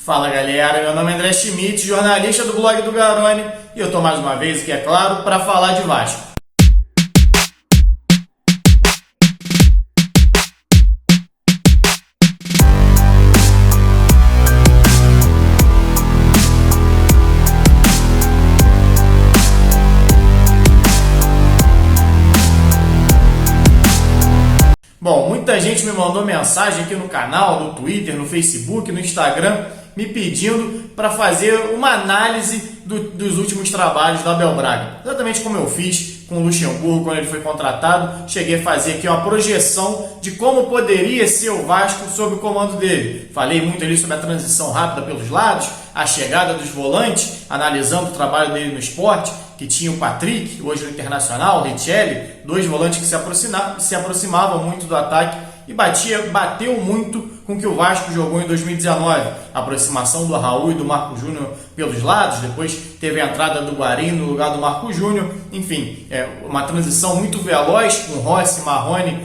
Fala galera, meu nome é André Schmidt, jornalista do blog do Garone, e eu tô mais uma vez aqui, é claro, para falar de Vasco. Bom, muita gente me mandou mensagem aqui no canal, no Twitter, no Facebook, no Instagram, me pedindo para fazer uma análise dos últimos trabalhos do Abel Braga. Exatamente como eu fiz com o Luxemburgo quando ele foi contratado. Cheguei a fazer aqui uma projeção de como poderia ser o Vasco sob o comando dele. Falei muito ali sobre a transição rápida pelos lados, a chegada dos volantes, analisando o trabalho dele no Sport, que tinha o Patrick, hoje no Internacional, o Richelli, dois volantes que se aproximavam muito do ataque e bateu muito com o que o Vasco jogou em 2019. A aproximação do Raul e do Marco Júnior pelos lados, depois teve a entrada do Guarim no lugar do Marco Júnior, enfim, uma transição muito veloz com Rossi e Marrone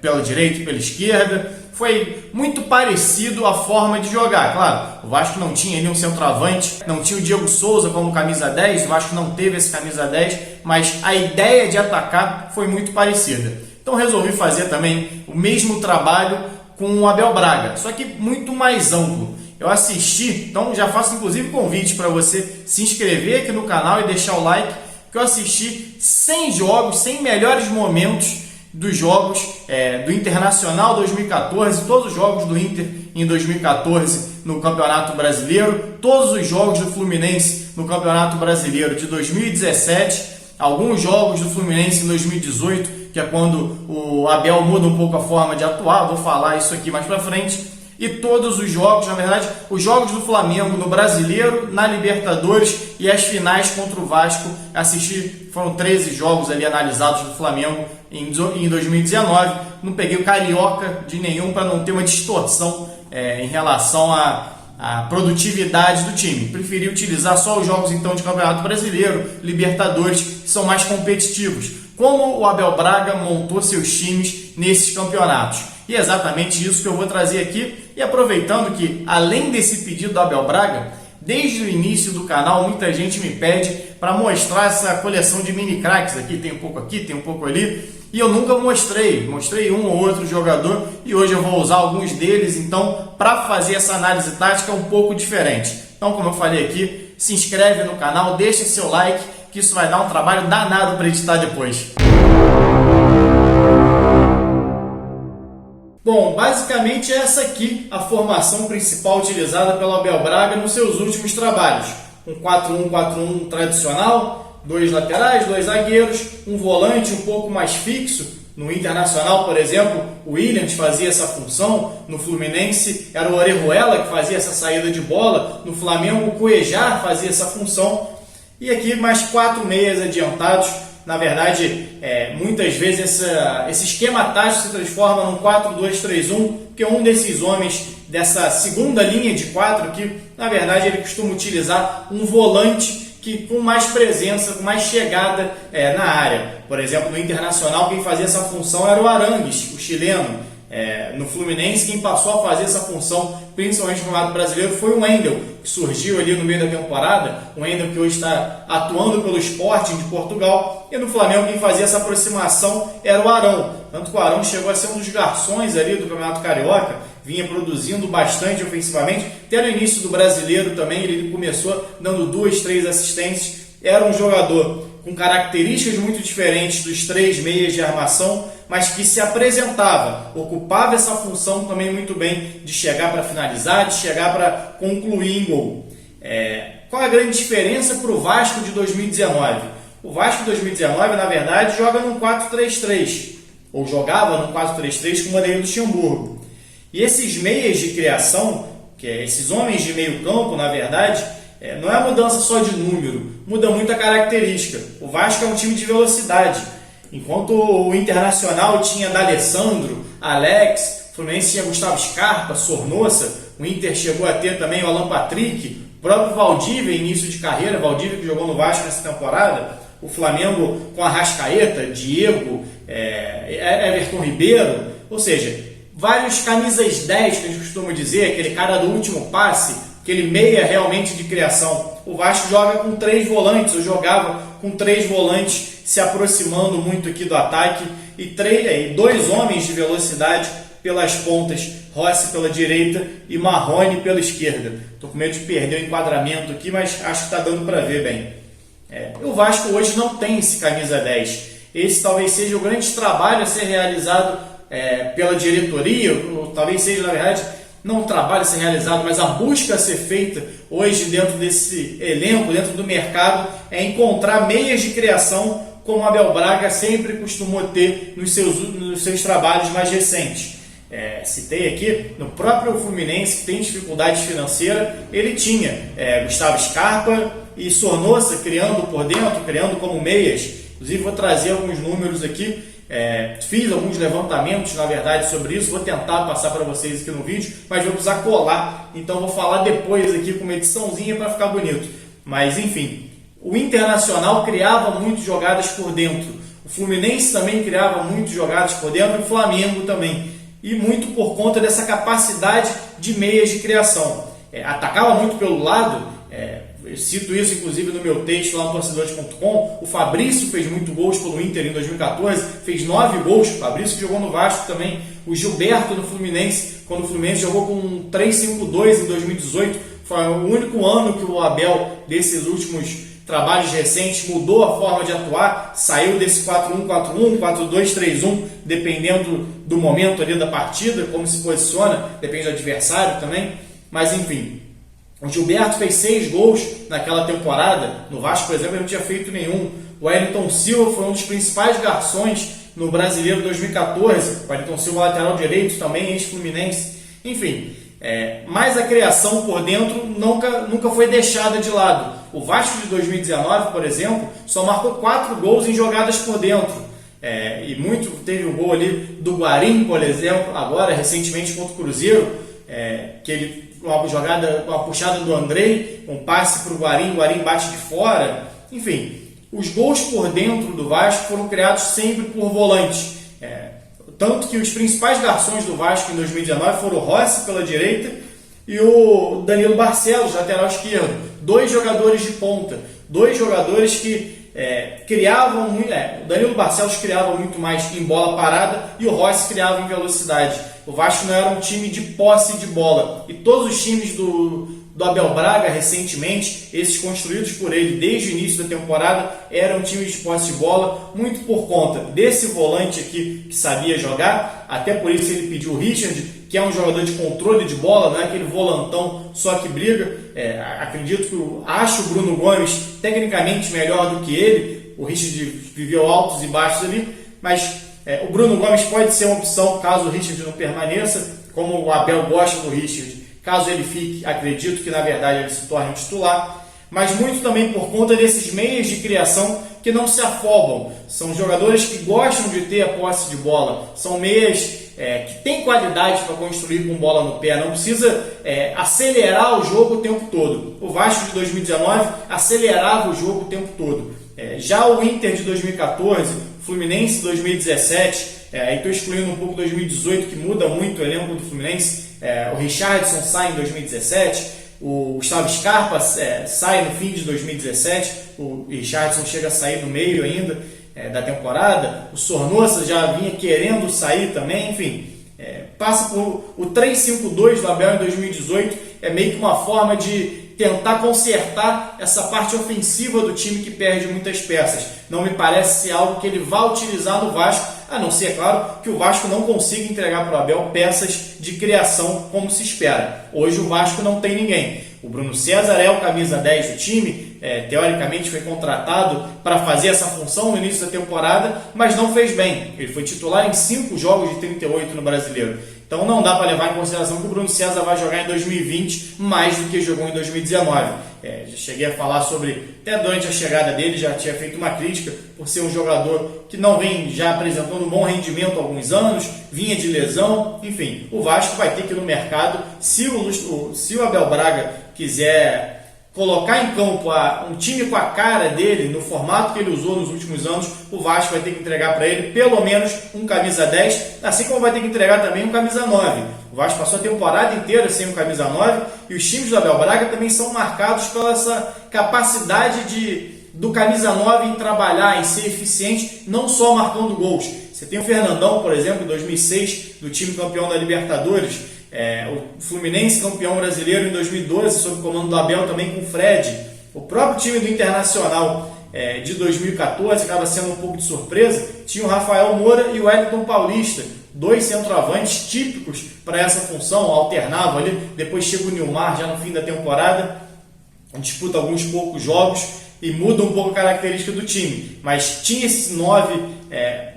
pela direita e pela esquerda. Foi muito parecido a forma de jogar. Claro, o Vasco não tinha ali um centroavante, não tinha o Diego Souza como camisa 10, o Vasco não teve esse camisa 10, mas a ideia de atacar foi muito parecida. Então resolvi fazer também o mesmo trabalho com o Abel Braga, só que muito mais amplo. Eu assisti, então já faço inclusive convite para você se inscrever aqui no canal e deixar o like, que eu assisti 100 jogos, 100 melhores momentos dos jogos do Internacional 2014, todos os jogos do Inter em 2014 no Campeonato Brasileiro, todos os jogos do Fluminense no Campeonato Brasileiro de 2017, alguns jogos do Fluminense em 2018, que é quando o Abel muda um pouco a forma de atuar, vou falar isso aqui mais pra frente, e todos os jogos, na verdade, os jogos do Flamengo no Brasileiro, na Libertadores e as finais contra o Vasco. Assisti, foram 13 jogos ali analisados do Flamengo em 2019. Não peguei o Carioca de nenhum para não ter uma distorção em relação à produtividade do time. Preferi utilizar só os jogos então de Campeonato Brasileiro, Libertadores, que são mais competitivos. Como o Abel Braga montou seus times nesses campeonatos. E é exatamente isso que eu vou trazer aqui. E aproveitando que, além desse pedido do Abel Braga, desde o início do canal, muita gente me pede para mostrar essa coleção de mini craques aqui. Tem um pouco aqui, tem um pouco ali. E eu nunca mostrei um ou outro jogador. E hoje eu vou usar alguns deles, então, para fazer essa análise tática um pouco diferente. Então, como eu falei aqui, se inscreve no canal, deixa seu like, que isso vai dar um trabalho danado para editar depois. Bom, basicamente essa aqui a formação principal utilizada pelo Abel Braga nos seus últimos trabalhos. Um 4-1-4-1 tradicional, dois laterais, dois zagueiros, um volante um pouco mais fixo. No Internacional, por exemplo, o Williams fazia essa função. No Fluminense era o Orejuela que fazia essa saída de bola. No Flamengo, o Cuejar fazia essa função. E aqui mais 4 meias adiantados. Na verdade, muitas vezes esse esquema tático se transforma num 4-2-3-1, porque um desses homens dessa segunda linha de 4 aqui, na verdade, ele costuma utilizar um volante que com mais presença, com mais chegada na área. Por exemplo, no Internacional, quem fazia essa função era o Arangues, o chileno. No Fluminense, quem passou a fazer essa função, principalmente no Campeonato Brasileiro, foi o Wendel, que surgiu ali no meio da temporada. O Wendel que hoje está atuando pelo Sporting de Portugal. E no Flamengo, quem fazia essa aproximação era o Arão. Tanto que o Arão chegou a ser um dos garçons ali do Campeonato Carioca, vinha produzindo bastante ofensivamente. Até no início do Brasileiro também, ele começou dando 2, 3 assistências. Era um jogador com características muito diferentes dos 3 meias de armação, mas que se apresentava, ocupava essa função também muito bem de chegar para finalizar, de chegar para concluir em gol. Qual a grande diferença para o Vasco de 2019? O Vasco de 2019, na verdade, joga num 4-3-3, ou jogava num 4-3-3 com o Vanderlei Luxemburgo. E esses meias de criação, esses homens de meio campo, na verdade, não é a mudança só de número, muda muito a característica. O Vasco é um time de velocidade. Enquanto o Internacional tinha D'Alessandro, Alex, o Fluminense tinha Gustavo Scarpa, Sornosa, o Inter chegou a ter também o Alan Patrick, o próprio Valdívia, início de carreira, Valdívia que jogou no Vasco nessa temporada, o Flamengo com Arrascaeta, Diego, Everton Ribeiro, ou seja, vários camisas 10, que a gente costuma dizer, aquele cara do último passe, aquele meia realmente de criação. O Vasco joga com 3 volantes, ou jogava com 3 volantes se aproximando muito aqui do ataque e 2 homens de velocidade pelas pontas, Rossi pela direita e Marrone pela esquerda. Estou com medo de perder o enquadramento aqui, mas acho que está dando para ver bem. O Vasco hoje não tem esse camisa 10. Esse talvez seja o grande trabalho a ser realizado pela diretoria, ou talvez seja, na verdade, não o trabalho a ser realizado, mas a busca a ser feita hoje dentro desse elenco, dentro do mercado, é encontrar meias de criação como o Abel Braga sempre costumou ter nos seus trabalhos mais recentes. Citei aqui, no próprio Fluminense, que tem dificuldade financeira, ele tinha Gustavo Scarpa e Sornosa criando por dentro, criando como meias. Inclusive vou trazer alguns números aqui, fiz alguns levantamentos na verdade sobre isso, vou tentar passar para vocês aqui no vídeo, mas vou precisar colar, então vou falar depois aqui com uma ediçãozinha para ficar bonito. Mas enfim, o Internacional criava muitas jogadas por dentro, o Fluminense também criava muitas jogadas por dentro, e o Flamengo também, e muito por conta dessa capacidade de meias de criação. Atacava muito pelo lado, eu cito isso inclusive no meu texto lá no torcedores.com. O Fabrício fez muito gols pelo Inter em 2014, fez 9 gols. O Fabrício que jogou no Vasco também. O Gilberto no Fluminense, quando o Fluminense jogou com 3-5-2 em 2018, foi o único ano que o Abel, desses últimos trabalhos recentes, mudou a forma de atuar, saiu desse 4-1-4-1, 4-2-3-1, dependendo do momento ali da partida, como se posiciona, depende do adversário também, mas enfim. O Gilberto fez 6 gols naquela temporada, no Vasco, por exemplo, ele não tinha feito nenhum. O Wellington Silva foi um dos principais garçons no Brasileiro 2014, o Wellington Silva lateral direito também, ex-Fluminense, enfim. Mas a criação por dentro nunca foi deixada de lado. O Vasco de 2019, por exemplo, só marcou 4 gols em jogadas por dentro. E muito teve o gol ali do Guarim, por exemplo, agora recentemente contra o Cruzeiro, que ele uma puxada do Andrei, um passe para o Guarim bate de fora. Enfim, os gols por dentro do Vasco foram criados sempre por volantes. Tanto que os principais garçons do Vasco em 2019 foram o Rossi pela direita e o Danilo Barcelos, lateral esquerdo. 2 jogadores de ponta, 2 jogadores que criavam muito. O Danilo Barcelos criava muito mais em bola parada e o Rossi criava em velocidade. O Vasco não era um time de posse de bola. E todos os times do Abel Braga, recentemente, esses construídos por ele desde o início da temporada, eram times de posse de bola, muito por conta desse volante aqui que sabia jogar. Até por isso ele pediu o Richard, que é um jogador de controle de bola, não é aquele volantão só que briga. Acho o Bruno Gomes tecnicamente melhor do que ele. O Richard viveu altos e baixos ali, mas o Bruno Gomes pode ser uma opção caso o Richard não permaneça, como o Abel gosta do Richard. Caso ele fique, acredito que na verdade ele se torne um titular, mas muito também por conta desses meios de criação que não se afobam. São jogadores que gostam de ter a posse de bola, são meias que têm qualidade para construir com bola no pé, não precisa acelerar o jogo o tempo todo. O Vasco de 2019 acelerava o jogo o tempo todo. Já o Inter de 2014, Fluminense de 2017, aí estou excluindo um pouco 2018, que muda muito o elenco do Fluminense. O Richardson sai em 2017, o Gustavo Scarpa sai no fim de 2017, o Richardson chega a sair no meio ainda da temporada, o Sornosa já vinha querendo sair também, enfim. Passa por o 3-5-2 do Abel em 2018, meio que uma forma de tentar consertar essa parte ofensiva do time que perde muitas peças. Não me parece ser algo que ele vai utilizar no Vasco, a não ser, claro, que o Vasco não consiga entregar para o Abel peças de criação como se espera. Hoje o Vasco não tem ninguém. O Bruno César é o camisa 10 do time, teoricamente foi contratado para fazer essa função no início da temporada, mas não fez bem. Ele foi titular em 5 jogos de 38 no Brasileiro. Então não dá para levar em consideração que o Bruno César vai jogar em 2020 mais do que jogou em 2019. Já cheguei a falar sobre, até durante a chegada dele, já tinha feito uma crítica por ser um jogador que não vem já apresentando um bom rendimento há alguns anos, vinha de lesão, enfim. O Vasco vai ter que ir no mercado, se o Abel Braga quiser colocar em campo um time com a cara dele, no formato que ele usou nos últimos anos, o Vasco vai ter que entregar para ele pelo menos um camisa 10, assim como vai ter que entregar também um camisa 9. O Vasco passou a temporada inteira sem um camisa 9 e os times do Abel Braga também são marcados pela essa capacidade do camisa 9 em trabalhar, em ser eficiente, não só marcando gols. Você tem o Fernandão, por exemplo, em 2006, do time campeão da Libertadores, o Fluminense campeão brasileiro em 2012, sob o comando do Abel, também com o Fred. O próprio time do Internacional de 2014, acaba sendo um pouco de surpresa, tinha o Rafael Moura e o Wellington Paulista, dois centroavantes típicos para essa função, alternavam ali, depois chega o Nilmar já no fim da temporada, disputa alguns poucos jogos e muda um pouco a característica do time, mas tinha esse 9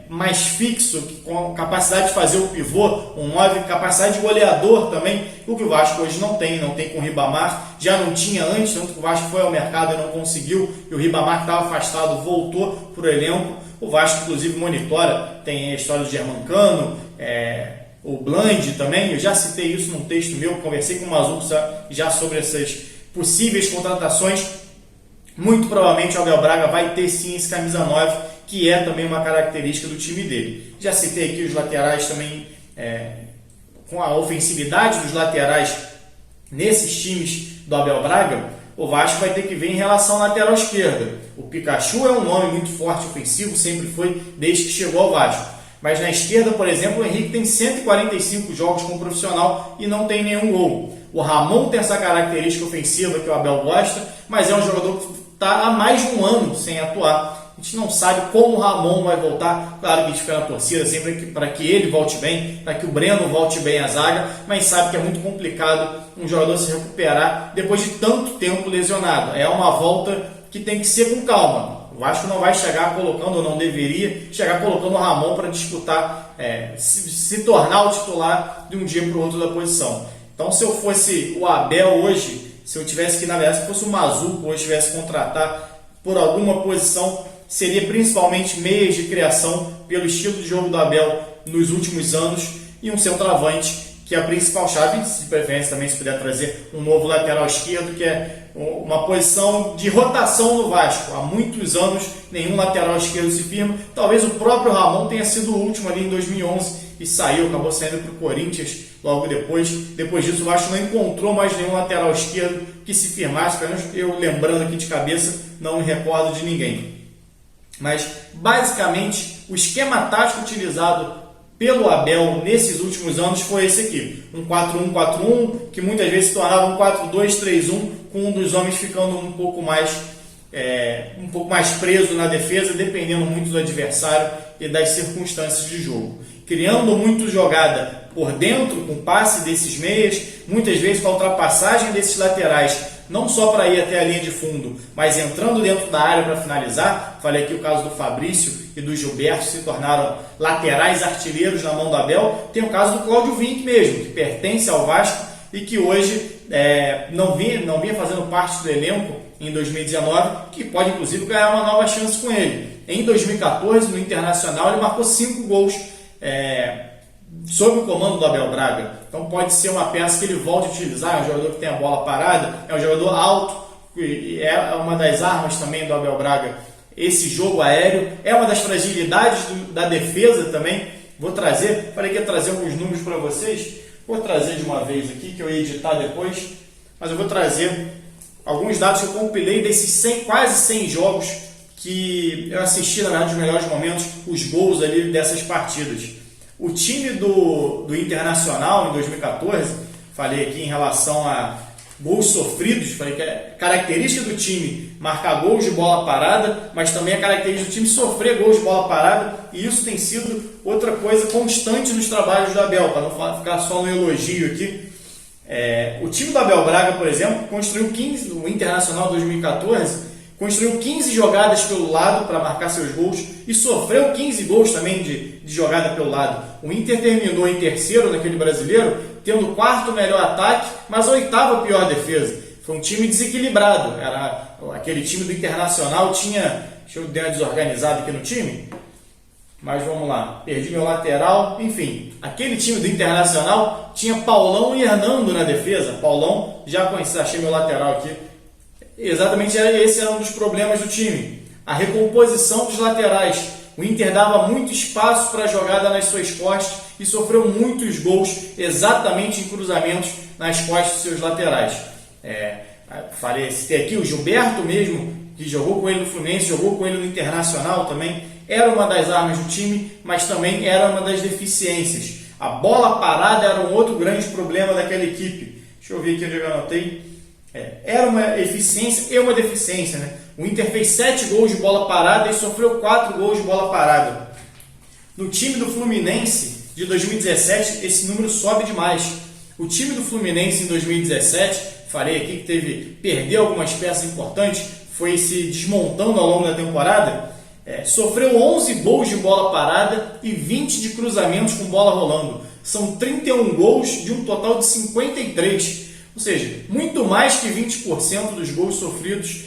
mais fixo, com capacidade de fazer o pivô, um 9, capacidade de goleador também, o que o Vasco hoje não tem com o Ribamar, já não tinha antes, tanto que o Vasco foi ao mercado e não conseguiu, e o Ribamar, que estava afastado, voltou para o elenco. O Vasco, inclusive, monitora, tem a história do Germancano, o Bland também, eu já citei isso num texto meu, conversei com o Mazuco já sobre essas possíveis contratações. Muito provavelmente o Abel Braga vai ter sim esse camisa 9, que é também uma característica do time dele. Já citei aqui os laterais também, com a ofensividade dos laterais nesses times do Abel Braga, o Vasco vai ter que ver em relação à lateral esquerda. O Pikachu é um nome muito forte ofensivo, sempre foi desde que chegou ao Vasco. Mas na esquerda, por exemplo, o Henrique tem 145 jogos como profissional e não tem nenhum gol. O Ramon tem essa característica ofensiva que o Abel gosta, mas é um jogador que está há mais de um ano sem atuar. A gente não sabe como o Ramon vai voltar. Claro que a gente fica na torcida sempre para que ele volte bem, para que o Breno volte bem à zaga, mas sabe que é muito complicado um jogador se recuperar depois de tanto tempo lesionado. É uma volta que tem que ser com calma. O Vasco não vai chegar colocando, ou não deveria chegar colocando o Ramon para disputar, se tornar o titular de um dia para o outro da posição. Então, se eu fosse o Abel hoje, se eu tivesse que, na verdade, se fosse o Mazuco hoje, tivesse que contratar por alguma posição, seria principalmente meias de criação pelo estilo de jogo do Abel nos últimos anos e um centroavante, que é a principal chave, de preferência também se puder trazer um novo lateral esquerdo, que é uma posição de rotação no Vasco. Há muitos anos nenhum lateral esquerdo se firma. Talvez o próprio Ramon tenha sido o último ali em 2011 e acabou saindo para o Corinthians logo depois. Depois disso o Vasco não encontrou mais nenhum lateral esquerdo que se firmasse, pelo menos eu lembrando aqui de cabeça, não me recordo de ninguém. Mas basicamente o esquema tático utilizado pelo Abel nesses últimos anos foi esse aqui, um 4-1-4-1, que muitas vezes se tornava um 4-2-3-1, com um dos homens ficando um pouco mais preso na defesa, dependendo muito do adversário e das circunstâncias de jogo. Criando muito jogada por dentro, com passe desses meias, muitas vezes com a ultrapassagem desses laterais, não só para ir até a linha de fundo, mas entrando dentro da área para finalizar. Falei aqui o caso do Fabrício e do Gilberto, se tornaram laterais artilheiros na mão do Abel. Tem o caso do Cláudio Vinck mesmo, que pertence ao Vasco e que hoje não vinha fazendo parte do elenco em 2019, que pode inclusive ganhar uma nova chance com ele. Em 2014, no Internacional, ele marcou 5 gols sob o comando do Abel Braga. Então pode ser uma peça que ele volte a utilizar. É um jogador que tem a bola parada, é um jogador alto, e é uma das armas também do Abel Braga. Esse jogo aéreo é uma das fragilidades da defesa também. Falei que ia trazer alguns números para vocês. Vou trazer de uma vez aqui, que eu ia editar depois, mas eu vou trazer alguns dados que eu compilei desses quase 100 jogos que eu assisti, na verdade, nos melhores momentos, os gols ali dessas partidas. O time do Internacional em 2014, falei aqui em relação a gols sofridos, falei que é característica do time marcar gols de bola parada, mas também é característica do time sofrer gols de bola parada, e isso tem sido outra coisa constante nos trabalhos do Abel, para não ficar só no elogio aqui. O time do Abel Braga, por exemplo, construiu 15, no Internacional 2014, construiu 15 jogadas pelo lado para marcar seus gols e sofreu 15 gols também de jogada pelo lado. O Inter terminou em terceiro naquele brasileiro, tendo o 4º melhor ataque, mas a 8ª pior defesa. Foi um time desequilibrado. Aquele time do Internacional tinha... Deixa eu dar uma desorganizada aqui no time. Mas vamos lá. Perdi meu lateral. Enfim, aquele time do Internacional tinha Paulão e Hernando na defesa. Paulão, já conheci, achei meu lateral aqui. Exatamente, esse era um dos problemas do time. A recomposição dos laterais. O Inter dava muito espaço para a jogada nas suas costas e sofreu muitos gols exatamente em cruzamentos nas costas dos seus laterais. Citei aqui o Gilberto mesmo, que jogou com ele no Fluminense, jogou com ele no Internacional também. Era uma das armas do time, mas também era uma das deficiências. A bola parada era um outro grande problema daquela equipe. Deixa eu ver aqui onde eu anotei. Era uma eficiência e uma deficiência, né? O Inter fez 7 gols de bola parada e sofreu 4 gols de bola parada. No time do Fluminense de 2017, esse número sobe demais. O time do Fluminense em 2017, falei aqui que perdeu algumas peças importantes, foi se desmontando ao longo da temporada, sofreu 11 gols de bola parada e 20 de cruzamentos com bola rolando. São 31 gols de um total de 53. Ou seja, muito mais que 20% dos gols sofridos,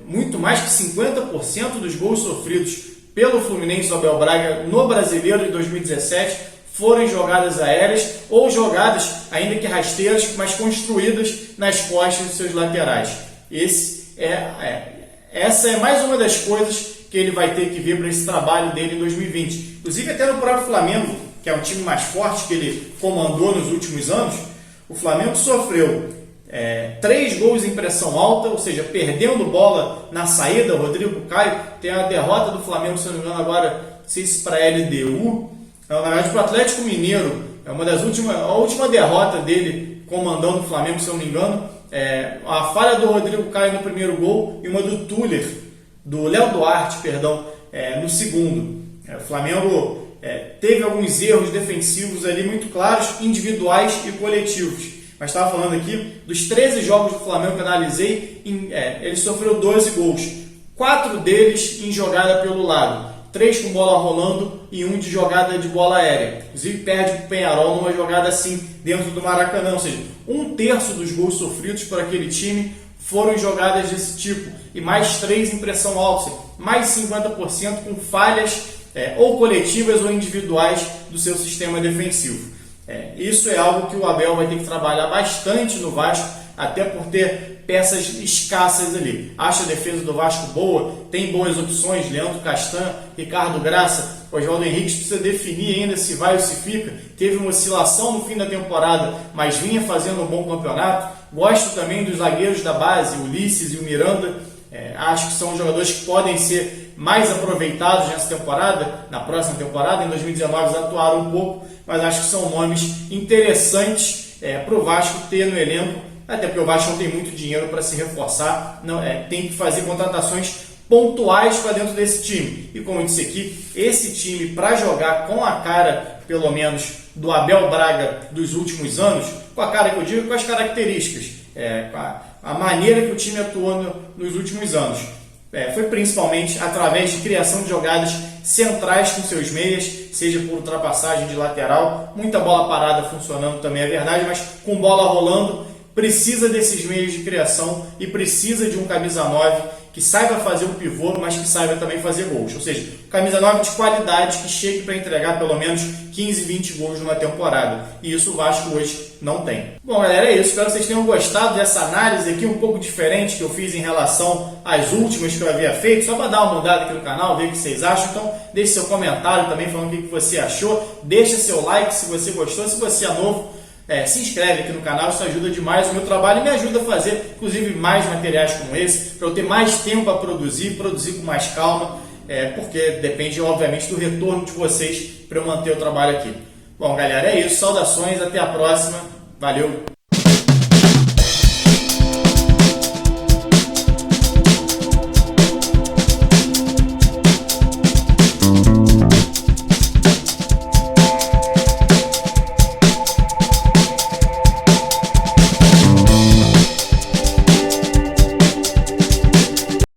muito mais que 50% dos gols sofridos pelo Fluminense do Abel Braga no Brasileiro de 2017 foram em jogadas aéreas ou jogadas, ainda que rasteiras, mas construídas nas costas dos seus laterais. Essa é mais uma das coisas que ele vai ter que ver para esse trabalho dele em 2020. Inclusive até no próprio Flamengo, que é um time mais forte que ele comandou nos últimos anos, o Flamengo sofreu 3 gols em pressão alta, ou seja, perdendo bola na saída. O Rodrigo Caio tem a derrota do Flamengo, se não me engano agora, não sei se para a LDU, na verdade para o Atlético Mineiro, é a última derrota dele comandando o Flamengo, se eu não me engano, a falha do Rodrigo Caio no primeiro gol e uma do Léo Duarte, no segundo. O Flamengo teve alguns erros defensivos ali muito claros, individuais e coletivos. Mas estava falando aqui, dos 13 jogos do Flamengo que eu analisei, ele sofreu 12 gols. 4 deles em jogada pelo lado. 3 com bola rolando e 1 de jogada de bola aérea. Inclusive perde para o Peñarol numa jogada assim dentro do Maracanã. Ou seja, 1/3 dos gols sofridos por aquele time foram em jogadas desse tipo. E mais 3 em pressão alta. Mais 50% com falhas ou coletivas ou individuais do seu sistema defensivo. Isso é algo que o Abel vai ter que trabalhar bastante no Vasco, até por ter peças escassas ali. Acho a defesa do Vasco boa, tem boas opções, Leandro Castan, Ricardo Graça, Oswaldo Henrique precisa definir ainda se vai ou se fica. Teve uma oscilação no fim da temporada, mas vinha fazendo um bom campeonato. Gosto também dos zagueiros da base, o Ulisses e o Miranda. Acho que são jogadores que podem ser mais aproveitados nessa temporada. Na próxima temporada, em 2019, eles atuaram um pouco, mas acho que são nomes interessantes para o Vasco ter no elenco, até porque o Vasco não tem muito dinheiro para se reforçar, tem que fazer contratações pontuais para dentro desse time. E como eu disse aqui, esse time, para jogar com a cara, pelo menos, do Abel Braga dos últimos anos, com a cara que eu digo, com as características, com a maneira que o time atuou nos últimos anos. Foi principalmente através de criação de jogadas centrais com seus meias, seja por ultrapassagem de lateral, muita bola parada funcionando também é verdade, mas com bola rolando, precisa desses meios de criação e precisa de um camisa 9 que saiba fazer o pivô, mas que saiba também fazer gols. Ou seja, camisa 9 de qualidade que chegue para entregar pelo menos 15, 20 gols numa temporada. E isso o Vasco hoje não tem. Bom, galera, é isso. Espero que vocês tenham gostado dessa análise aqui um pouco diferente que eu fiz em relação às últimas que eu havia feito. Só para dar uma mudada aqui no canal, ver o que vocês acham. Então, deixe seu comentário também falando o que você achou. Deixa seu like se você gostou. Se você é novo, se inscreve aqui no canal, isso ajuda demais o meu trabalho e me ajuda a fazer, inclusive, mais materiais como esse, para eu ter mais tempo a produzir com mais calma, porque depende, obviamente, do retorno de vocês para eu manter o trabalho aqui. Bom, galera, é isso. Saudações, até a próxima. Valeu!